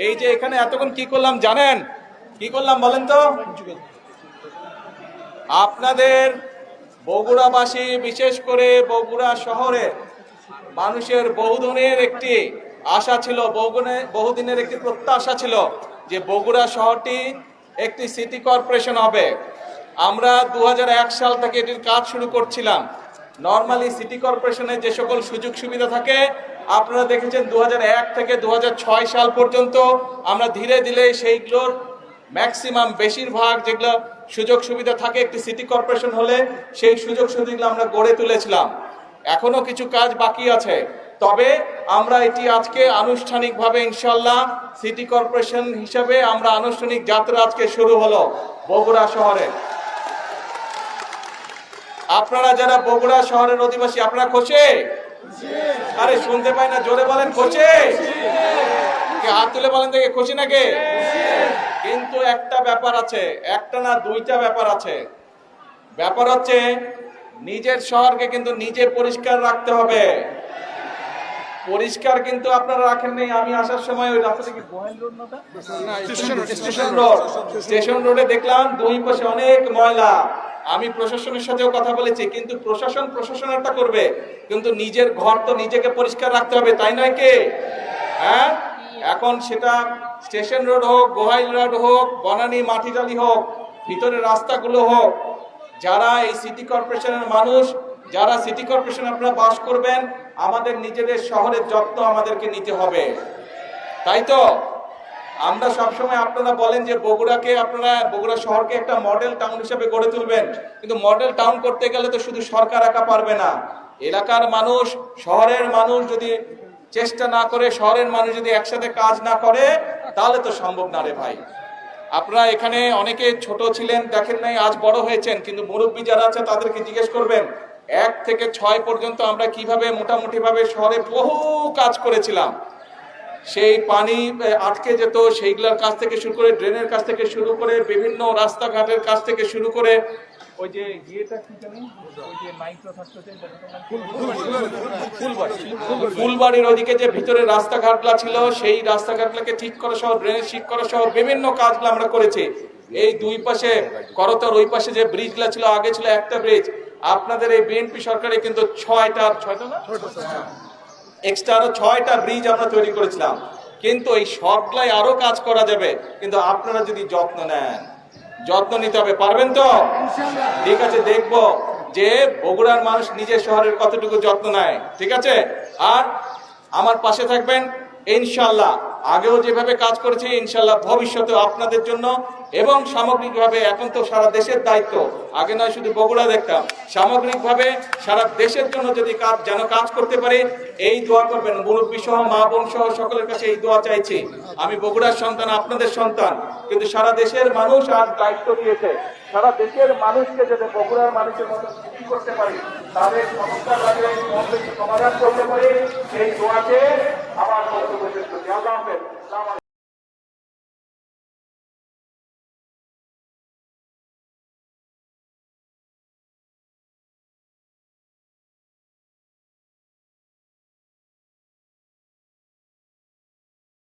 এই যে এখানে এতক্ষণ কি করলাম জানেন? কি করলাম বলেন তো? আপনাদের বগুড়াবাসী, বিশেষ করে বগুড়া শহরে মানুষের বহুদিনের একটি আশা ছিল, বহুদিনের একটি প্রত্যাশা ছিল যে বগুড়া শহরটি একটি সিটি কর্পোরেশন হবে। আমরা 2001 সাল থেকে এটির কাজ শুরু করছিলাম। নর্মালি সিটি কর্পোরেশনের যে সকল সুযোগ সুবিধা থাকে আপনারা দেখেছেন 2001 থেকে 2006 সাল পর্যন্ত আমরা ধীরে ধীরে সেইগুলোর ম্যাক্সিমাম, বেশিরভাগ যেগুলো সুযোগ সুবিধা থাকে একটি সিটি কর্পোরেশন হলে সেই সুযোগ সুবিধাগুলো আমরা গড়ে তুলেছিলাম। এখনো কিছু কাজ বাকি আছে, তবে আমরা এটি আজকে আনুষ্ঠানিকভাবে ইনশাল্লাহ সিটি কর্পোরেশন হিসাবে আমরা আনুষ্ঠানিক যাত্রা আজকে শুরু হলো বগুড়া শহরে। আপনারা যারা বগুড়া শহরের অধিবাসী আপনারা খুশি? আরে শুনতে পাই না, জোরে বলেন খুশি? হাত তুলে বলেন দেখে খুশি নাকি? কিন্তু একটা ব্যাপার আছে, একটা না দুইটা ব্যাপার আছে। ব্যাপার হচ্ছে নিজের শহরকে কিন্তু নিজে পরিষ্কার রাখতে হবে। পরিষ্কার কিন্তু আপনারা রাখেন নাই। আমি আসার সময় ওই রাস্তা থেকে স্টেশন রোডে দেখলাম দুই পাশে অনেক ময়লা। আমি প্রশাসনের সাথেও কথা বলেছি, কিন্তু প্রশাসনেরটা করবে, কিন্তু নিজের ঘর তো নিজেকে পরিষ্কার রাখতে হবে, তাই নয় কি? হ্যাঁ, এখন সেটা স্টেশন রোড হোক, গোহাইল রোড হোক, বনানী মাটিডালি হোক, ভিতরের রাস্তাগুলো হোক, যারা এই সিটি কর্পোরেশনের মানুষ, যারা সিটি কর্পোরেশন আপনারা বাস করবেন, আমাদের নিজেদের শহরের যত্ন আমাদেরকে নিতে হবে। তাই তো আমরা সবসময়, আপনারা বলেন যে বগুড়াকে, আপনারা বগুড়া শহরকে একটা মডেল টাউন হিসেবে গড়ে তুলবেন, কিন্তু মডেল টাউন করতে গেলে তো শুধু সরকার একা পারবে না। এলাকার মানুষ, শহরের মানুষ যদি চেষ্টা না করে, শহরের মানুষ যদি একসাথে কাজ না করে, তাহলে তো সম্ভব না রে ভাই। আপনারা এখানে অনেকে ছোট ছিলেন, দেখেন নাই, আজ বড় হয়েছেন, কিন্তু মুরব্বী যারা আছে তাদেরকে জিজ্ঞেস করবেন 1 থেকে 6 পর্যন্ত আমরা কিভাবে মোটামুটি ভাবে শহরে বহু কাজ করেছিলাম। সেই পানি আটকে যেত, সেইগুলোর কাছ থেকে শুরু করে, ড্রেনের কাছ থেকে শুরু করে, বিভিন্ন রাস্তাঘাটের কাছ থেকে শুরু করে, ওই যে ইয়েটা কি জানি, ওই যে মাইক্রো থাকতে ফুলবাড়ির ওইদিকে যে ভিতরে রাস্তাঘাটগুলো ছিল, সেই রাস্তাঘাটগুলোকে ঠিক করা সহ, ড্রেনেজ ঠিক করা সহ বিভিন্ন কাজগুলো আমরা করেছি। এই দুই পাশে করতর, ওই পাশে যে ব্রিজগুলো ছিল, আগে ছিল একটা ব্রিজ, আপনাদের এই বিএনপি সরকারে কিন্তু 6টা না এক্সট্রা আরো 6টা ব্রিজ আমরা তৈরি করেছিলাম। কিন্তু এই সবগুলাই আরো কাজ করা যাবে, কিন্তু আপনারা যদি যত্ন নেন, যত্ন নিতে হবে। পারবেন তো? ঠিক আছে, দেখবো যে বগুড়ার মানুষ নিজের শহরের কতটুকু যত্ন নেয়। ঠিক আছে, আর আমার পাশে থাকবেন ইনশাল্লাহ। আগেও যেভাবে কাজ করেছি ইনশাল্লাহ ভবিষ্যতে আপনাদের জন্য এবং সামগ্রিকভাবে, এখন তো সারা দেশের দায়িত্ব, আগে নয় শুধু বগুড়া দেখতাম, সামগ্রিকভাবে সারা দেশের জন্য যদি কাজ করতে পারি, এই দোয়া করবেন। মুরব্বী সহ, মা বোন সহ সকলের কাছে এই দোয়া চাইছি। আমি বগুড়ার সন্তান, আপনাদের সন্তান, কিন্তু সারা দেশের মানুষ আজ দায়িত্ব দিয়েছে। সারা দেশের মানুষকে যাতে বগুড়ার মানুষের মতো খুশি করতে পারি, তাদের সমস্যা সমাধান করতে পারি, এই দোয়াকে আমার বক্তব্য শেষ করছি। আল্লাহ হাফেজ।